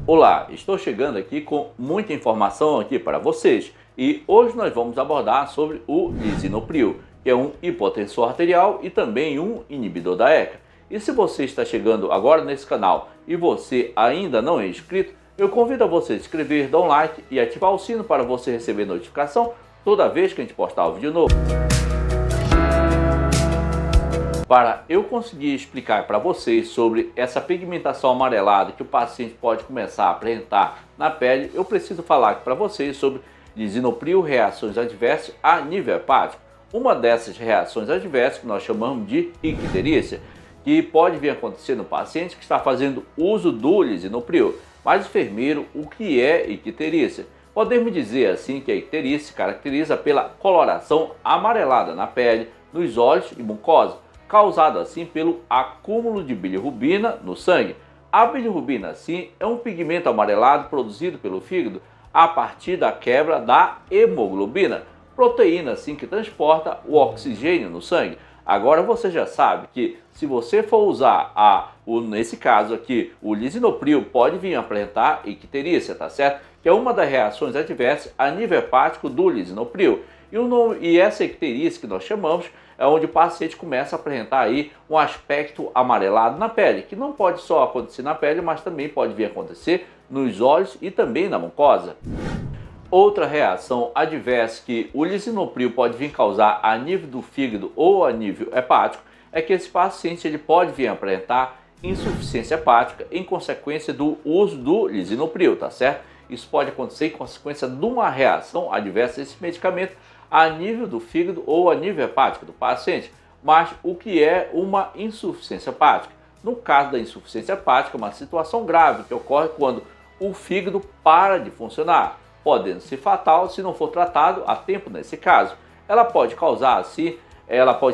Olá, estou chegando aqui com muita informação aqui para vocês e hoje nós vamos abordar sobre o lisinopril, que é um hipotensor arterial e também um inibidor da ECA. E se você está chegando agora nesse canal e você ainda não é inscrito, eu convido a você a se inscrever, dar um like e ativar o sino para você receber notificação toda vez que a gente postar um vídeo novo. Para eu conseguir explicar para vocês sobre essa pigmentação amarelada que o paciente pode começar a apresentar na pele, eu preciso falar aqui para vocês sobre lisinopril, reações adversas a nível hepático. Uma dessas reações adversas que nós chamamos de icterícia, que pode vir a acontecer no paciente que está fazendo uso do lisinopril. Mas, enfermeiro, o que é icterícia? Podemos dizer assim que a icterícia se caracteriza pela coloração amarelada na pele, nos olhos e mucosa, causado assim pelo acúmulo de bilirrubina no sangue. A bilirrubina, assim, é um pigmento amarelado produzido pelo fígado a partir da quebra da hemoglobina, proteína assim que transporta o oxigênio no sangue. Agora você já sabe que se você for usar nesse caso aqui, o lisinopril pode vir a apresentar icterícia, tá certo? Que é uma das reações adversas a nível hepático do lisinopril. E essa icterícia que nós chamamos é onde o paciente começa a apresentar aí um aspecto amarelado na pele, que não pode só acontecer na pele, mas também pode vir a acontecer nos olhos e também na mucosa. Outra reação adversa que o lisinopril pode vir causar a nível do fígado ou a nível hepático é que esse paciente ele pode vir a apresentar insuficiência hepática em consequência do uso do lisinopril, tá certo? Isso pode acontecer em consequência de uma reação adversa a esse medicamento a nível do fígado ou a nível hepático do paciente. Mas o que é uma insuficiência hepática? No caso da insuficiência hepática, é uma situação grave que ocorre quando o fígado para de funcionar, podendo ser fatal se não for tratado a tempo nesse caso. Ela pode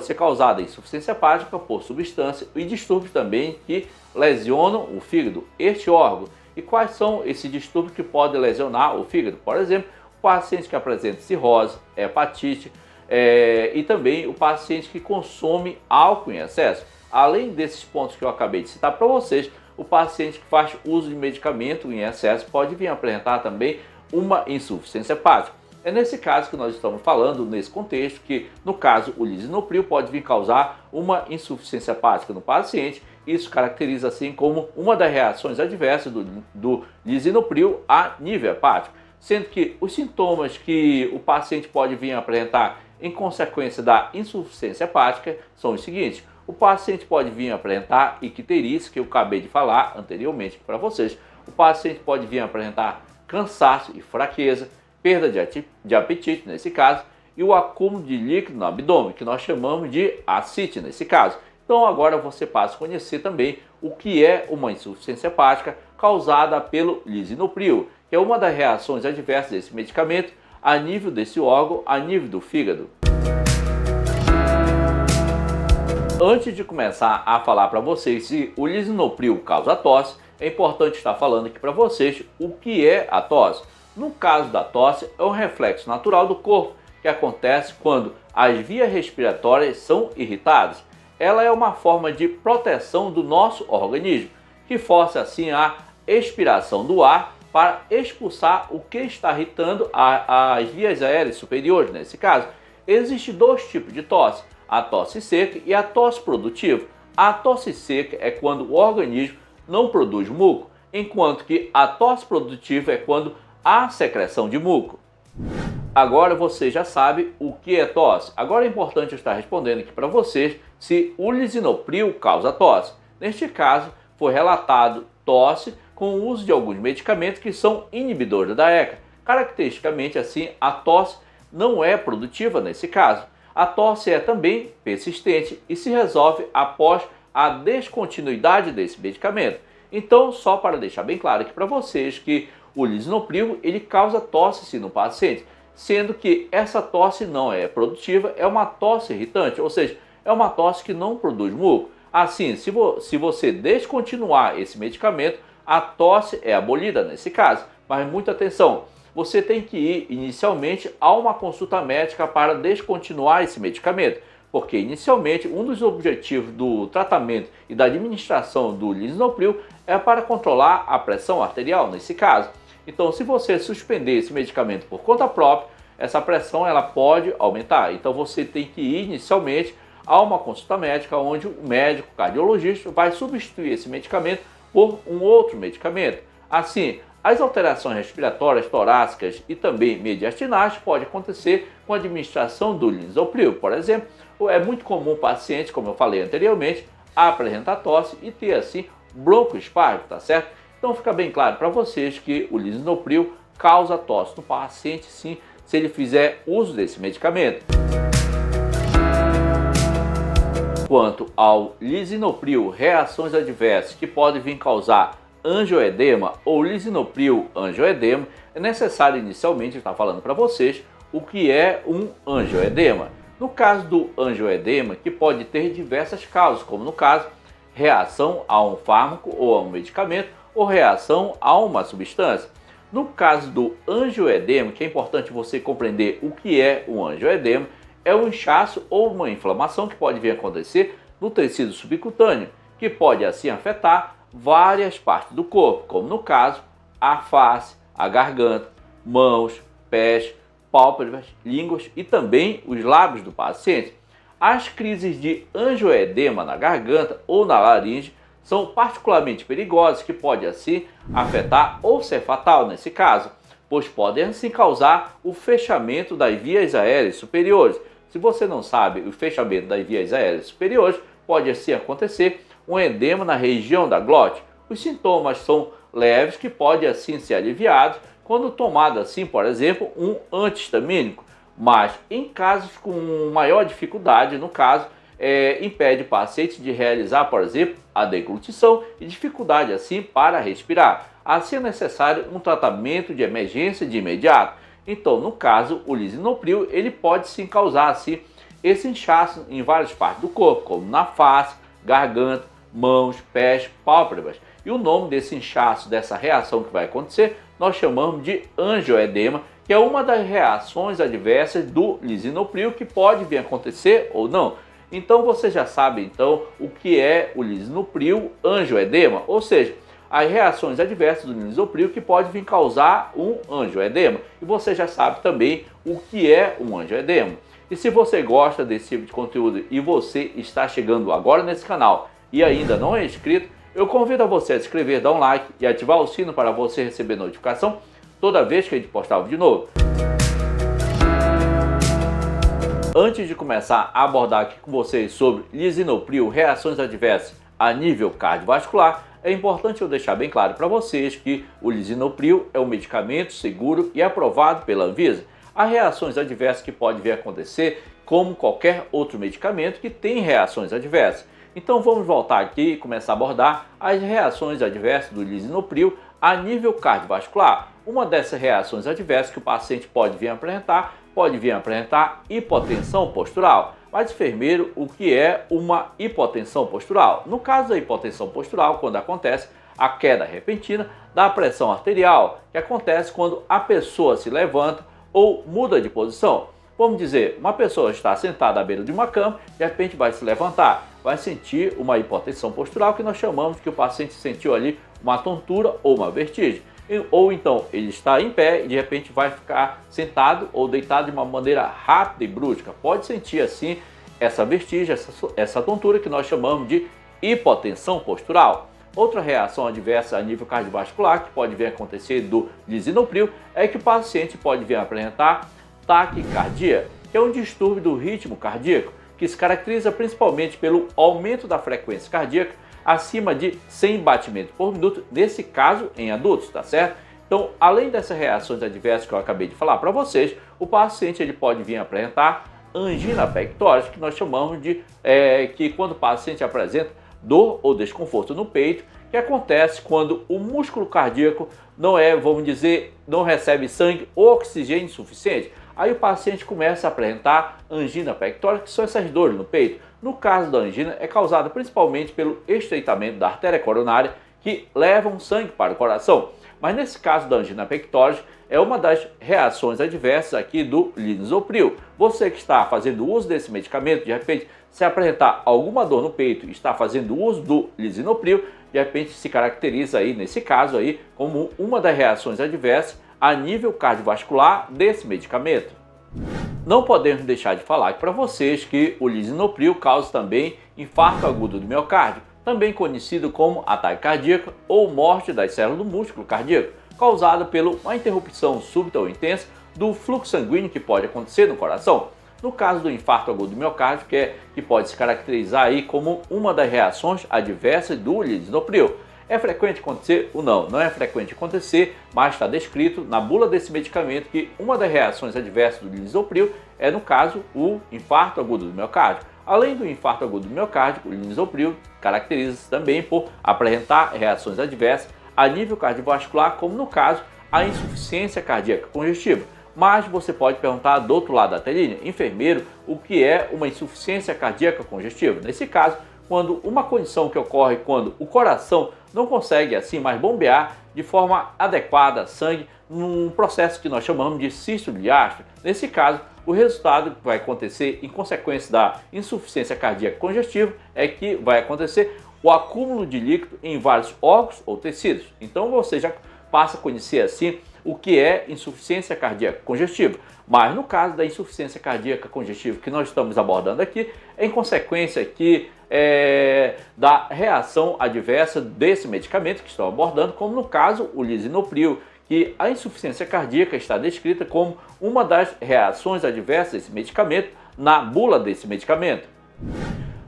ser causada insuficiência hepática por substância e distúrbios também que lesionam o fígado, este órgão. E quais são esses distúrbios que podem lesionar o fígado? Por exemplo, o paciente que apresenta cirrose, hepatite e também o paciente que consome álcool em excesso. Além desses pontos que eu acabei de citar para vocês, o paciente que faz uso de medicamento em excesso pode vir a apresentar também uma insuficiência hepática. É nesse caso que nós estamos falando, nesse contexto, que no caso o lisinopril pode vir causar uma insuficiência hepática no paciente. Isso caracteriza assim como uma das reações adversas do lisinopril a nível hepático, sendo que os sintomas que o paciente pode vir a apresentar em consequência da insuficiência hepática são os seguintes. O paciente pode vir a apresentar icterícia, que eu acabei de falar anteriormente para vocês. O paciente pode vir a apresentar cansaço e fraqueza, perda de apetite nesse caso, e o acúmulo de líquido no abdômen, que nós chamamos de ascite nesse caso. Então agora você passa a conhecer também o que é uma insuficiência hepática causada pelo lisinopril, que é uma das reações adversas desse medicamento a nível desse órgão, a nível do fígado. Antes de começar a falar para vocês se o lisinopril causa tosse, é importante estar falando aqui para vocês o que é a tosse. No caso da tosse, é um reflexo natural do corpo que acontece quando as vias respiratórias são irritadas. Ela é uma forma de proteção do nosso organismo, que força assim a expiração do ar para expulsar o que está irritando as vias aéreas superiores. Nesse caso, existem dois tipos de tosse, a tosse seca e a tosse produtiva. A tosse seca é quando o organismo não produz muco, enquanto que a tosse produtiva é quando há secreção de muco. Agora você já sabe o que é tosse. Agora é importante eu estar respondendo aqui para vocês se o lisinopril causa tosse. Neste caso, foi relatado tosse com o uso de alguns medicamentos que são inibidores da ECA. Caracteristicamente assim, a tosse não é produtiva nesse caso. A tosse é também persistente e se resolve após a descontinuidade desse medicamento. Então, só para deixar bem claro aqui para vocês que o lisinopril ele causa tosse sim no paciente, sendo que essa tosse não é produtiva, é uma tosse irritante, ou seja, é uma tosse que não produz muco. Assim, se você descontinuar esse medicamento, a tosse é abolida nesse caso. Mas muita atenção, você tem que ir inicialmente a uma consulta médica para descontinuar esse medicamento, porque inicialmente um dos objetivos do tratamento e da administração do lisinopril é para controlar a pressão arterial nesse caso. Então, se você suspender esse medicamento por conta própria, essa pressão ela pode aumentar. Então, você tem que ir inicialmente a uma consulta médica onde o médico cardiologista vai substituir esse medicamento por um outro medicamento. Assim, as alterações respiratórias torácicas e também mediastinais podem acontecer com a administração do lisinopril. Por exemplo, é muito comum o paciente, como eu falei anteriormente, apresentar tosse e ter assim broncoespasmo, tá certo? Então fica bem claro para vocês que o lisinopril causa tosse no paciente, sim, se ele fizer uso desse medicamento. Quanto ao lisinopril, reações adversas que podem vir causar angioedema ou lisinopril angioedema, é necessário inicialmente estar falando para vocês o que é um angioedema. No caso do angioedema, que pode ter diversas causas, como no caso, reação a um fármaco ou a um medicamento ou reação a uma substância. No caso do angioedema, que é importante você compreender o que é um angioedema, é um inchaço ou uma inflamação que pode vir a acontecer no tecido subcutâneo, que pode assim afetar várias partes do corpo, como no caso, a face, a garganta, mãos, pés, pálpebras, línguas e também os lábios do paciente. As crises de angioedema na garganta ou na laringe são particularmente perigosas, que pode assim afetar ou ser fatal nesse caso, pois podem assim causar o fechamento das vias aéreas superiores. Se você não sabe, o fechamento das vias aéreas superiores pode assim acontecer um edema na região da glote. Os sintomas são leves, que podem assim ser aliviados quando tomado assim, por exemplo, um anti-histamínico, mas em casos com maior dificuldade, no caso, impede o paciente de realizar, por exemplo, a deglutição e dificuldade assim para respirar. Assim é necessário um tratamento de emergência de imediato. Então, no caso, o lisinopril ele pode sim causar assim esse inchaço em várias partes do corpo, como na face, garganta, mãos, pés, pálpebras. E o nome desse inchaço, dessa reação que vai acontecer, nós chamamos de angioedema, que é uma das reações adversas do lisinopril que pode vir a acontecer ou não. Então você já sabe então o que é o lisinopril angioedema, ou seja, as reações adversas do lisinopril que pode vir causar um angioedema. E você já sabe também o que é um angioedema. E se você gosta desse tipo de conteúdo e você está chegando agora nesse canal e ainda não é inscrito, eu convido a você a se inscrever, dar um like e ativar o sino para você receber notificação toda vez que a gente postar um vídeo novo. Antes de começar a abordar aqui com vocês sobre lisinopril, reações adversas a nível cardiovascular, é importante eu deixar bem claro para vocês que o lisinopril é um medicamento seguro e aprovado pela Anvisa. Há reações adversas que podem vir a acontecer, como qualquer outro medicamento que tem reações adversas. Então vamos voltar aqui e começar a abordar as reações adversas do lisinopril a nível cardiovascular. Uma dessas reações adversas que o paciente pode vir a apresentar hipotensão postural. Mas, enfermeiro, o que é uma hipotensão postural? No caso da hipotensão postural, quando acontece a queda repentina da pressão arterial, que acontece quando a pessoa se levanta ou muda de posição. Vamos dizer, uma pessoa está sentada à beira de uma cama, de repente vai se levantar, vai sentir uma hipotensão postural, que nós chamamos que o paciente sentiu ali uma tontura ou uma vertigem. Ou então ele está em pé e de repente vai ficar sentado ou deitado de uma maneira rápida e brusca. Pode sentir assim essa vertigem, essa tontura, que nós chamamos de hipotensão postural. Outra reação adversa a nível cardiovascular que pode vir a acontecer do lisinopril é que o paciente pode vir a apresentar taquicardia, que é um distúrbio do ritmo cardíaco, que se caracteriza principalmente pelo aumento da frequência cardíaca acima de 100 batimentos por minuto, nesse caso em adultos, tá certo? Então, além dessas reações adversas que eu acabei de falar para vocês, o paciente ele pode vir a apresentar angina pectoris, que nós chamamos de que quando o paciente apresenta dor ou desconforto no peito, que acontece quando o músculo cardíaco não não recebe sangue ou oxigênio suficiente. Aí o paciente começa a apresentar angina pectoris, que são essas dores no peito. No caso da angina, é causada principalmente pelo estreitamento da artéria coronária, que levam sangue para o coração. Mas nesse caso da angina pectoris, é uma das reações adversas aqui do Lisinopril. Você que está fazendo uso desse medicamento, de repente, se apresentar alguma dor no peito e está fazendo uso do Lisinopril, de repente se caracteriza aí, nesse caso aí, como uma das reações adversas a nível cardiovascular desse medicamento. Não podemos deixar de falar para vocês que o Lisinopril causa também infarto agudo do miocárdio, também conhecido como ataque cardíaco ou morte das células do músculo cardíaco, causada por uma interrupção súbita ou intensa do fluxo sanguíneo que pode acontecer no coração. No caso do infarto agudo do miocárdio, que pode se caracterizar aí como uma das reações adversas do Lisinopril. É frequente acontecer ou não? Não é frequente acontecer, mas está descrito na bula desse medicamento que uma das reações adversas do Lisinopril é, no caso, o infarto agudo do miocárdio. Além do infarto agudo do miocárdio, o Lisinopril caracteriza-se também por apresentar reações adversas a nível cardiovascular, como no caso a insuficiência cardíaca congestiva. Mas você pode perguntar do outro lado da telinha, enfermeiro, o que é uma insuficiência cardíaca congestiva? Nesse caso, quando uma condição que ocorre quando o coração não consegue assim mais bombear de forma adequada sangue num processo que nós chamamos de sístole diástole. Nesse caso, o resultado que vai acontecer em consequência da insuficiência cardíaca congestiva é que vai acontecer o acúmulo de líquido em vários órgãos ou tecidos. Então você já passa a conhecer assim o que é insuficiência cardíaca congestiva. Mas no caso da insuficiência cardíaca congestiva que nós estamos abordando aqui, é em consequência aqui da reação adversa desse medicamento que estão abordando, como no caso o Lisinopril, que a insuficiência cardíaca está descrita como uma das reações adversas desse medicamento na bula desse medicamento.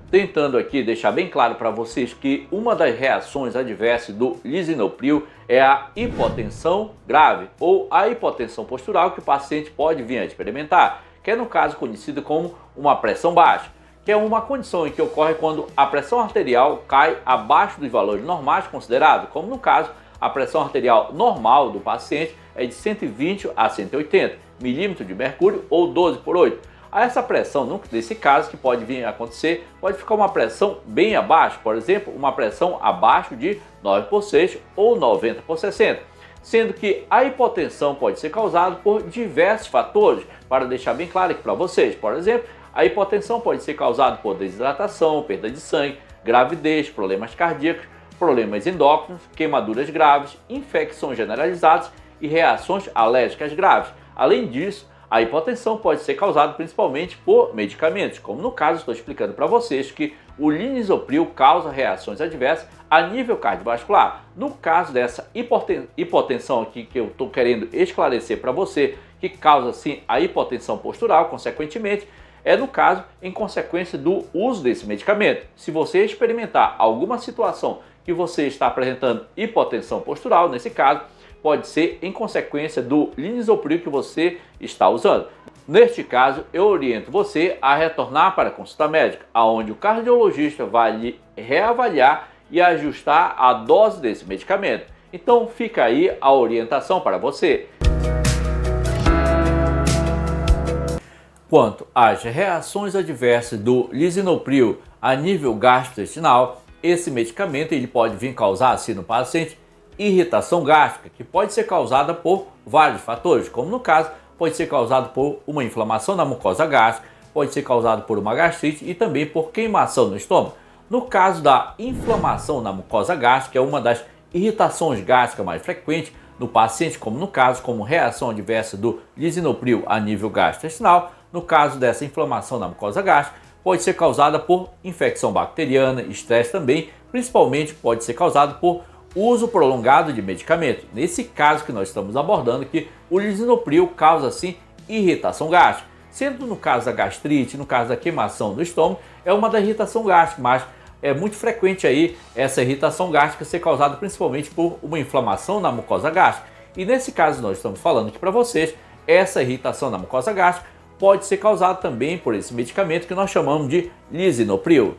Tentando aqui deixar bem claro para vocês que uma das reações adversas do Lisinopril é a hipotensão grave ou a hipotensão postural que o paciente pode vir a experimentar, que é no caso conhecido como uma pressão baixa, que é uma condição em que ocorre quando a pressão arterial cai abaixo dos valores normais considerados, como no caso a pressão arterial normal do paciente é de 120 a 180 milímetros de mercúrio ou 12/8. A essa pressão, nesse caso, que pode vir a acontecer, pode ficar uma pressão bem abaixo, por exemplo, uma pressão abaixo de 9/6 ou 90/60, sendo que a hipotensão pode ser causada por diversos fatores, para deixar bem claro aqui para vocês. Por exemplo, a hipotensão pode ser causada por desidratação, perda de sangue, gravidez, problemas cardíacos, problemas endócrinos, queimaduras graves, infecções generalizadas e reações alérgicas graves. Além disso, a hipotensão pode ser causada principalmente por medicamentos, como no caso estou explicando para vocês que o Lisinopril causa reações adversas a nível cardiovascular. No caso dessa hipotensão aqui que eu estou querendo esclarecer para você, que causa sim a hipotensão postural, consequentemente, é no caso em consequência do uso desse medicamento. Se você experimentar alguma situação que você está apresentando hipotensão postural, nesse caso, pode ser em consequência do Lisinopril que você está usando. Neste caso, eu oriento você a retornar para a consulta médica, onde o cardiologista vai lhe reavaliar e ajustar a dose desse medicamento. Então fica aí a orientação para você. Quanto às reações adversas do Lisinopril a nível gastrointestinal, esse medicamento ele pode vir causar assim no paciente irritação gástrica, que pode ser causada por vários fatores, como no caso pode ser causado por uma inflamação na mucosa gástrica, pode ser causado por uma gastrite e também por queimação no estômago. No caso da inflamação na mucosa gástrica, é uma das irritações gástricas mais frequentes no paciente, como no caso, como reação adversa do Lisinopril a nível gastrointestinal. No caso dessa inflamação na mucosa gástrica, pode ser causada por infecção bacteriana, estresse também, principalmente pode ser causado por uso prolongado de medicamento. Nesse caso que nós estamos abordando, que o Lisinopril causa sim irritação gástrica. Sendo no caso da gastrite, no caso da queimação do estômago, é uma da irritação gástrica, mas é muito frequente aí essa irritação gástrica ser causada principalmente por uma inflamação na mucosa gástrica. E nesse caso nós estamos falando aqui para vocês, essa irritação na mucosa gástrica pode ser causada também por esse medicamento que nós chamamos de Lisinopril.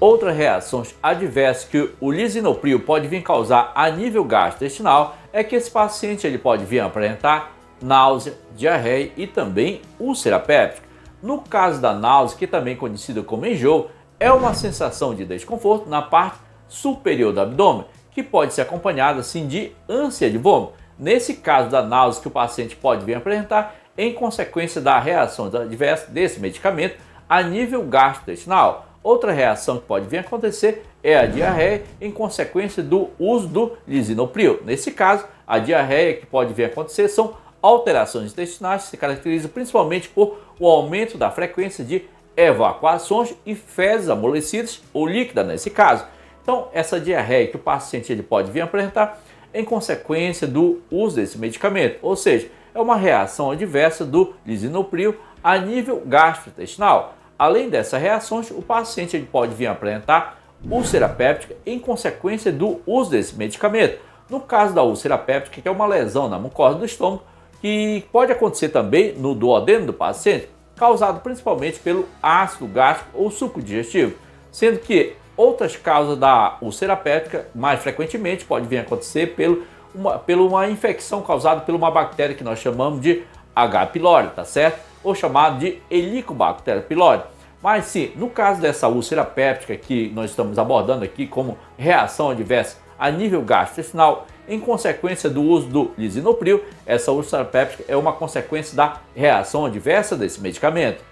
Outras reações adversas que o Lisinopril pode vir causar a nível gastrointestinal é que esse paciente ele pode vir a apresentar náusea, diarreia e também úlcera péptica. No caso da náusea, que também é conhecida como enjoo, é uma sensação de desconforto na parte superior do abdômen, que pode ser acompanhada assim de ânsia de vômito. Nesse caso da náusea que o paciente pode vir apresentar em consequência da reação adversa desse medicamento a nível gastrointestinal. Outra reação que pode vir a acontecer é a diarreia em consequência do uso do lisinopril. Nesse caso, a diarreia que pode vir a acontecer são alterações intestinais que se caracterizam principalmente por o aumento da frequência de evacuações e fezes amolecidas ou líquidas nesse caso. Então, essa diarreia que o paciente ele pode vir a apresentar em consequência do uso desse medicamento, ou seja, é uma reação adversa do lisinopril a nível gastrointestinal. Além dessas reações, o paciente ele pode vir a apresentar úlcera péptica em consequência do uso desse medicamento. No caso da úlcera péptica, que é uma lesão na mucosa do estômago, que pode acontecer também no duodeno do paciente, causado principalmente pelo ácido gástrico ou suco digestivo, sendo que outras causas da úlcera péptica, mais frequentemente, pode vir a acontecer pela uma infecção causada por uma bactéria que nós chamamos de H. pylori, tá certo? Ou chamado de Helicobacter pylori. Mas sim, no caso dessa úlcera péptica que nós estamos abordando aqui como reação adversa a nível gastrointestinal, em consequência do uso do lisinopril, essa úlcera péptica é uma consequência da reação adversa desse medicamento.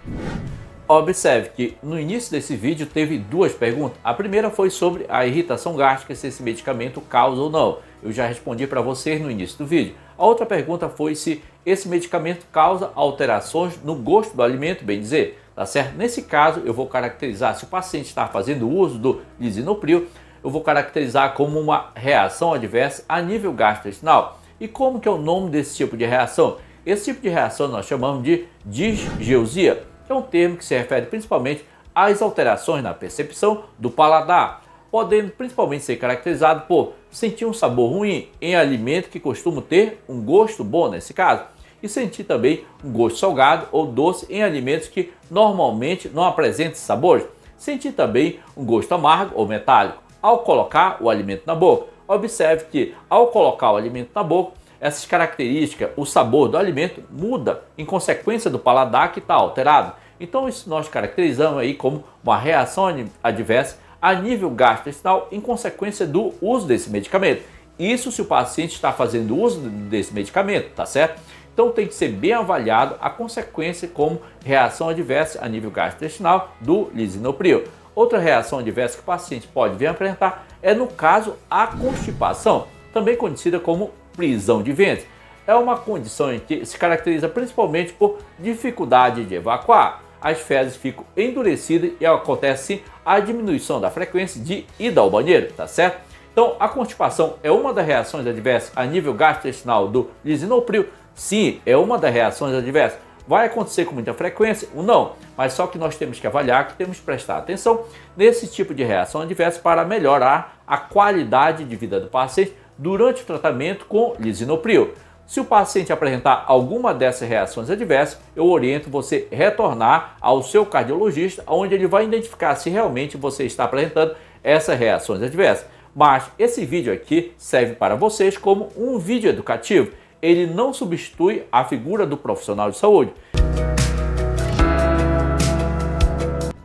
Observe que no início desse vídeo teve duas perguntas. A primeira foi sobre a irritação gástrica, se esse medicamento causa ou não. Eu já respondi para vocês no início do vídeo. A outra pergunta foi se esse medicamento causa alterações no gosto do alimento, bem dizer, tá certo? Nesse caso, eu vou caracterizar, se o paciente está fazendo uso do lisinopril, eu vou caracterizar como uma reação adversa a nível gastrointestinal. E como que é o nome desse tipo de reação? Esse tipo de reação nós chamamos de disgeusia. É um termo que se refere principalmente às alterações na percepção do paladar, podendo principalmente ser caracterizado por sentir um sabor ruim em alimento que costuma ter um gosto bom nesse caso, e sentir também um gosto salgado ou doce em alimentos que normalmente não apresentam sabores, sentir também um gosto amargo ou metálico ao colocar o alimento na boca. Observe que ao colocar o alimento na boca, essas características, o sabor do alimento muda em consequência do paladar que está alterado. Então isso nós caracterizamos aí como uma reação adversa a nível gastrointestinal em consequência do uso desse medicamento. Isso se o paciente está fazendo uso desse medicamento, tá certo? Então tem que ser bem avaliado a consequência como reação adversa a nível gastrointestinal do lisinopril. Outra reação adversa que o paciente pode vir a apresentar é, no caso, a constipação, também conhecida como prisão de ventre. É uma condição em que se caracteriza principalmente por dificuldade de evacuar. As fezes ficam endurecidas e acontece sim a diminuição da frequência de ida ao banheiro, tá certo? Então a constipação é uma das reações adversas a nível gastrointestinal do lisinopril. Sim, é uma das reações adversas. Vai acontecer com muita frequência ou não, mas só que nós temos que avaliar, que temos que prestar atenção nesse tipo de reação adversa para melhorar a qualidade de vida do paciente durante o tratamento com lisinopril. Se o paciente apresentar alguma dessas reações adversas, eu oriento você retornar ao seu cardiologista, onde ele vai identificar se realmente você está apresentando essas reações adversas. Mas esse vídeo aqui serve para vocês como um vídeo educativo. Ele não substitui a figura do profissional de saúde.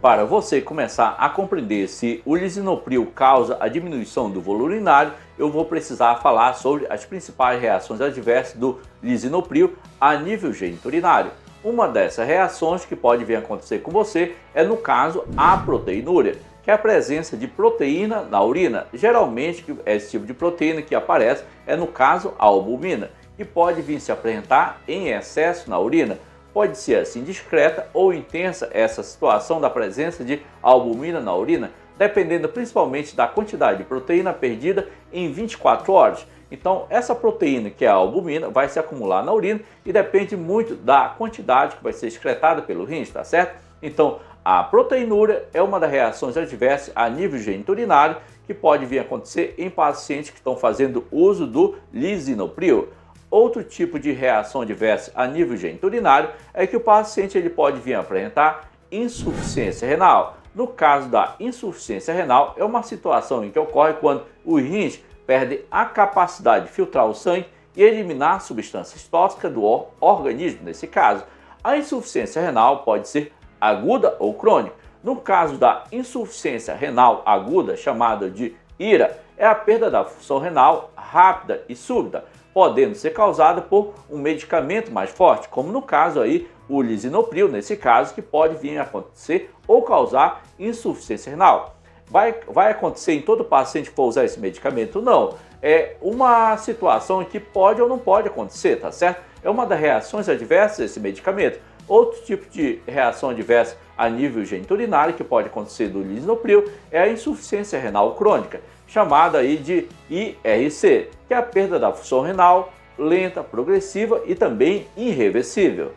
Para você começar a compreender se o lisinopril causa a diminuição do volume urinário, eu vou precisar falar sobre as principais reações adversas do lisinopril a nível geniturinário. Uma dessas reações que pode vir a acontecer com você é, no caso, a proteinúria, que é a presença de proteína na urina. Geralmente, esse tipo de proteína que aparece é, no caso, a albumina, que pode vir se apresentar em excesso na urina. Pode ser assim discreta ou intensa essa situação da presença de albumina na urina, dependendo principalmente da quantidade de proteína perdida em 24 horas. Então essa proteína, que é a albumina, vai se acumular na urina e depende muito da quantidade que vai ser excretada pelo rins, tá certo? Então a proteinúria é uma das reações adversas a nível geniturinário que pode vir a acontecer em pacientes que estão fazendo uso do lisinopril. Outro tipo de reação adversa a nível geniturinário é que o paciente ele pode vir a apresentar insuficiência renal. No caso da insuficiência renal, é uma situação em que ocorre quando os rins perdem a capacidade de filtrar o sangue e eliminar substâncias tóxicas do organismo. Nesse caso, a insuficiência renal pode ser aguda ou crônica. No caso da insuficiência renal aguda, chamada de IRA é a perda da função renal rápida e súbita, podendo ser causada por um medicamento mais forte, como no caso aí o lisinopril, nesse caso, que pode vir a acontecer ou causar insuficiência renal. Vai acontecer em todo paciente que for usar esse medicamento? Não. É uma situação em que pode ou não pode acontecer, tá certo? É uma das reações adversas desse medicamento. Outro tipo de reação adversa a nível geniturinário que pode acontecer do lisinopril é a insuficiência renal crônica, chamada aí de IRC, que é a perda da função renal lenta, progressiva e também irreversível.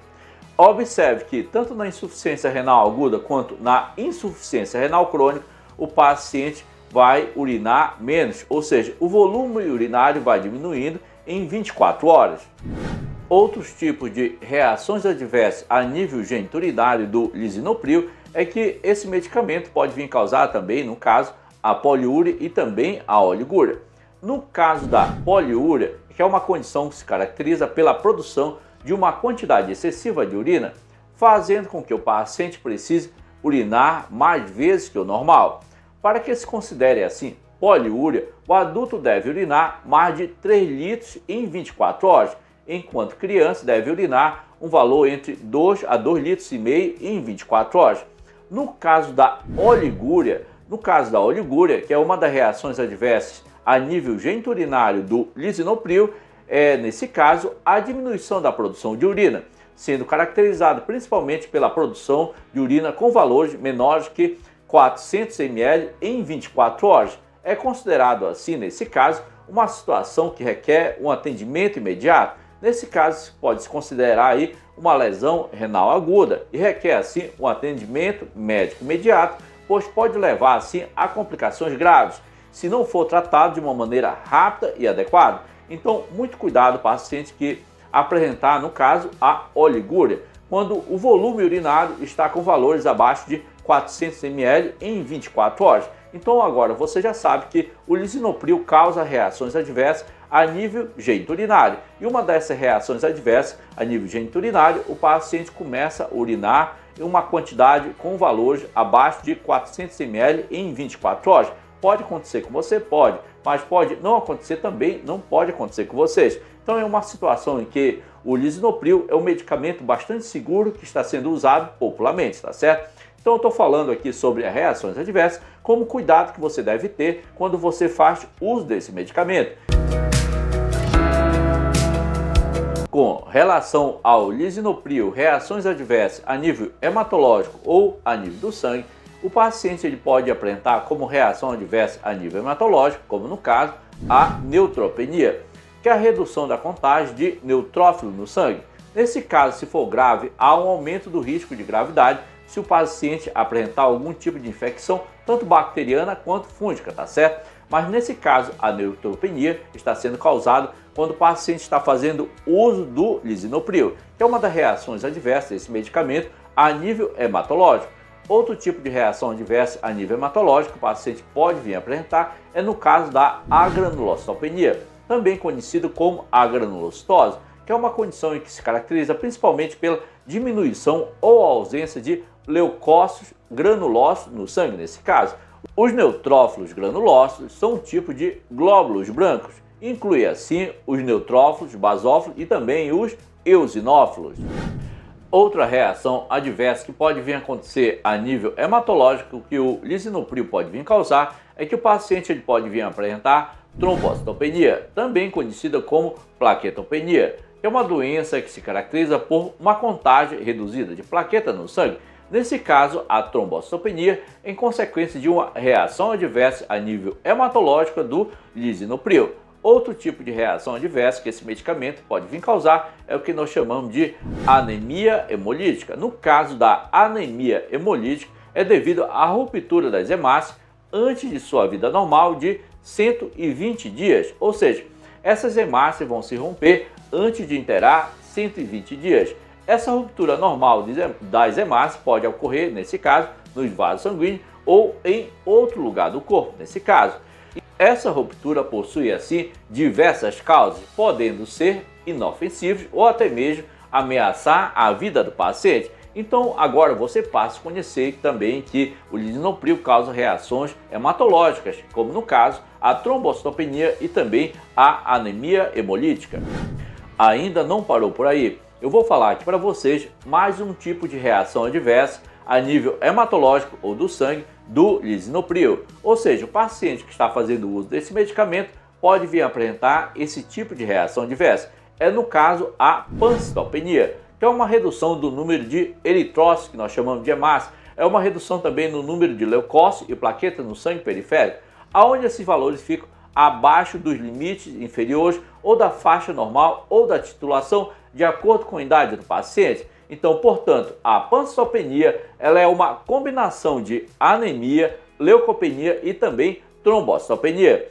Observe que tanto na insuficiência renal aguda quanto na insuficiência renal crônica, o paciente vai urinar menos, ou seja, o volume urinário vai diminuindo em 24 horas. Outros tipos de reações adversas a nível geniturinário do lisinopril é que esse medicamento pode vir causar também, no caso, a poliúria e também a oligúria. No caso da poliúria, que é uma condição que se caracteriza pela produção de uma quantidade excessiva de urina, fazendo com que o paciente precise urinar mais vezes que o normal. Para que se considere assim poliúria, o adulto deve urinar mais de 3 litros em 24 horas, enquanto criança deve urinar um valor entre 2 a 2,5 litros em 24 horas. No caso da oligúria, que é uma das reações adversas a nível geniturinário do lisinopril, nesse caso, a diminuição da produção de urina, sendo caracterizada principalmente pela produção de urina com valores menores que 400 ml em 24 horas. É considerado assim, nesse caso, uma situação que requer um atendimento imediato. Nesse caso, pode-se considerar aí uma lesão renal aguda e requer assim um atendimento médico imediato, pois pode levar assim a complicações graves, se não for tratado de uma maneira rápida e adequada. Então, muito cuidado paciente que apresentar, no caso, a oligúria, quando o volume urinário está com valores abaixo de 400 ml em 24 horas. Então agora você já sabe que o lisinopril causa reações adversas a nível geniturinário. E uma dessas reações adversas a nível geniturinário, o paciente começa a urinar em uma quantidade com valores abaixo de 400 ml em 24 horas. Pode acontecer com você? Pode, mas pode não acontecer também, não pode acontecer com vocês. Então é uma situação em que o lisinopril é um medicamento bastante seguro que está sendo usado popularmente, tá certo? Então eu estou falando aqui sobre as reações adversas, como cuidado que você deve ter quando você faz uso desse medicamento. Com relação ao lisinopril, reações adversas a nível hematológico ou a nível do sangue, o paciente ele pode apresentar como reação adversa a nível hematológico, como no caso, a neutropenia, que é a redução da contagem de neutrófilos no sangue. Nesse caso, se for grave, há um aumento do risco de gravidade se o paciente apresentar algum tipo de infecção, tanto bacteriana quanto fúngica, tá certo? Mas nesse caso, a neutropenia está sendo causada quando o paciente está fazendo uso do lisinopril, que é uma das reações adversas desse medicamento a nível hematológico. Outro tipo de reação adversa a nível hematológico que o paciente pode vir a apresentar é no caso da agranulocitopenia, também conhecido como agranulocitose, que é uma condição em que se caracteriza principalmente pela diminuição ou ausência de leucócitos granulócitos no sangue. Nesse caso, os neutrófilos granulócitos são um tipo de glóbulos brancos, inclui assim os neutrófilos, basófilos e também os eosinófilos. Outra reação adversa que pode vir a acontecer a nível hematológico que o lisinopril pode vir causar é que o paciente ele pode vir a apresentar trombocitopenia, também conhecida como plaquetopenia, que é uma doença que se caracteriza por uma contagem reduzida de plaqueta no sangue. Nesse caso, a trombocitopenia em consequência de uma reação adversa a nível hematológico do lisinopril. Outro tipo de reação adversa que esse medicamento pode vir causar é o que nós chamamos de anemia hemolítica. No caso da anemia hemolítica, é devido à ruptura das hemácias antes de sua vida normal de 120 dias, ou seja, essas hemácias vão se romper antes de inteirar 120 dias. Essa ruptura normal das hemácias pode ocorrer, nesse caso, nos vasos sanguíneos ou em outro lugar do corpo, nesse caso. Essa ruptura possui, assim, diversas causas, podendo ser inofensivas ou até mesmo ameaçar a vida do paciente. Então agora você passa a conhecer também que o lisinopril causa reações hematológicas, como no caso a trombocitopenia e também a anemia hemolítica. Ainda não parou por aí, eu vou falar aqui para vocês mais um tipo de reação adversa a nível hematológico ou do sangue do lisinopril, ou seja, o paciente que está fazendo uso desse medicamento pode vir a apresentar esse tipo de reação adversa. É no caso a pancitopenia, que é uma redução do número de eritrócitos, que nós chamamos de hemácias, é uma redução também no número de leucócitos e plaquetas no sangue periférico, aonde esses valores ficam abaixo dos limites inferiores ou da faixa normal ou da titulação, de acordo com a idade do paciente. Então, portanto, a pancitopenia ela é uma combinação de anemia, leucopenia e também trombocitopenia.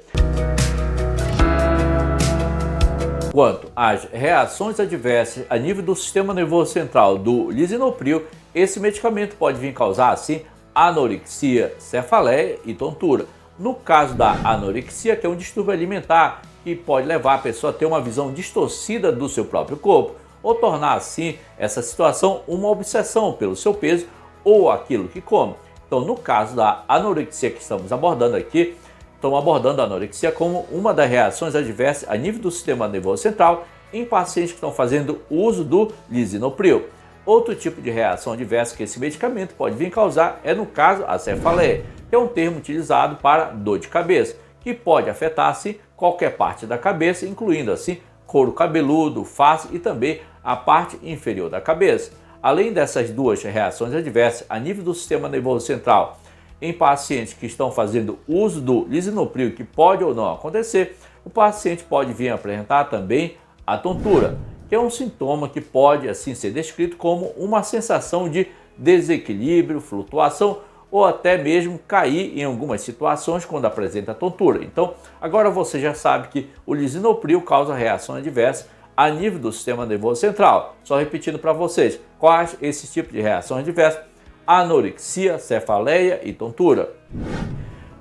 Quanto às reações adversas a nível do sistema nervoso central do lisinopril, esse medicamento pode vir causar assim anorexia, cefaleia e tontura. No caso da anorexia, que é um distúrbio alimentar que pode levar a pessoa a ter uma visão distorcida do seu próprio corpo, ou tornar assim essa situação uma obsessão pelo seu peso ou aquilo que come. Então, no caso da anorexia que estamos abordando aqui, estamos abordando a anorexia como uma das reações adversas a nível do sistema nervoso central em pacientes que estão fazendo uso do lisinopril. Outro tipo de reação adversa que esse medicamento pode vir causar é, no caso, a cefaleia, que é um termo utilizado para dor de cabeça, que pode afetar assim qualquer parte da cabeça, incluindo assim couro cabeludo, face e também a parte inferior da cabeça. Além dessas duas reações adversas a nível do sistema nervoso central, em pacientes que estão fazendo uso do lisinopril, que pode ou não acontecer, o paciente pode vir a apresentar também a tontura, que é um sintoma que pode assim ser descrito como uma sensação de desequilíbrio, flutuação ou até mesmo cair em algumas situações quando apresenta tontura. Então, agora você já sabe que o lisinopril causa reação adversa a nível do sistema nervoso central. Só repetindo para vocês, quais esses tipos de reações adversas? Anorexia, cefaleia e tontura.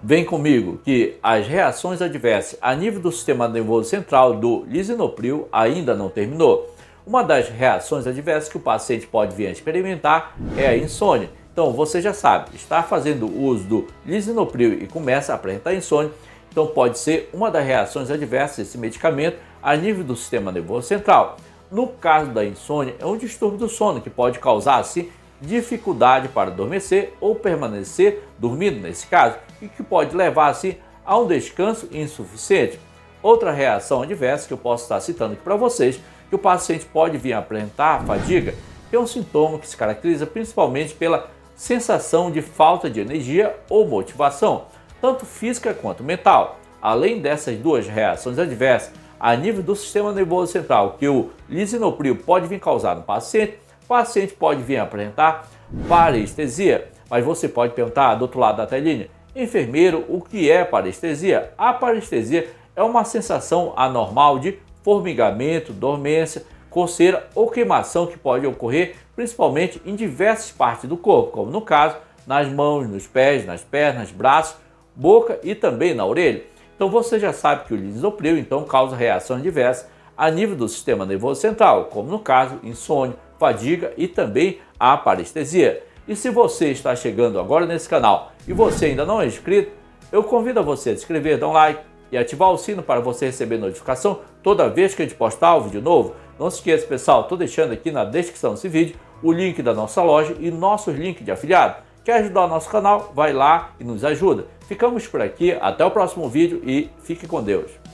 Vem comigo que as reações adversas a nível do sistema nervoso central do lisinopril ainda não terminou. Uma das reações adversas que o paciente pode vir a experimentar é a insônia. Então você já sabe, está fazendo uso do lisinopril e começa a apresentar insônia, então pode ser uma das reações adversas desse medicamento a nível do sistema nervoso central. No caso da insônia, é um distúrbio do sono que pode causar assim dificuldade para adormecer ou permanecer dormindo nesse caso, e que pode levar assim a um descanso insuficiente. Outra reação adversa que eu posso estar citando aqui para vocês, que o paciente pode vir a apresentar fadiga, que é um sintoma que se caracteriza principalmente pela sensação de falta de energia ou motivação, tanto física quanto mental. Além dessas duas reações adversas a nível do sistema nervoso central que o lisinopril pode vir causar no paciente, o paciente pode vir a apresentar parestesia. Mas você pode perguntar do outro lado da telinha, enfermeiro, o que é parestesia? A parestesia é uma sensação anormal de formigamento, dormência, coceira ou queimação que pode ocorrer principalmente em diversas partes do corpo, como no caso nas mãos, nos pés, nas pernas, braços, boca e também na orelha. Então você já sabe que o lisinopril então causa reações diversas a nível do sistema nervoso central, como no caso insônia, fadiga e também a parestesia. E se você está chegando agora nesse canal e você ainda não é inscrito, eu convido a você a se inscrever, dar um like e ativar o sino para você receber notificação toda vez que a gente postar um vídeo novo. Não se esqueça, pessoal, estou deixando aqui na descrição desse vídeo o link da nossa loja e nossos links de afiliado. Quer ajudar o nosso canal? Vai lá e nos ajuda. Ficamos por aqui, até o próximo vídeo e fique com Deus.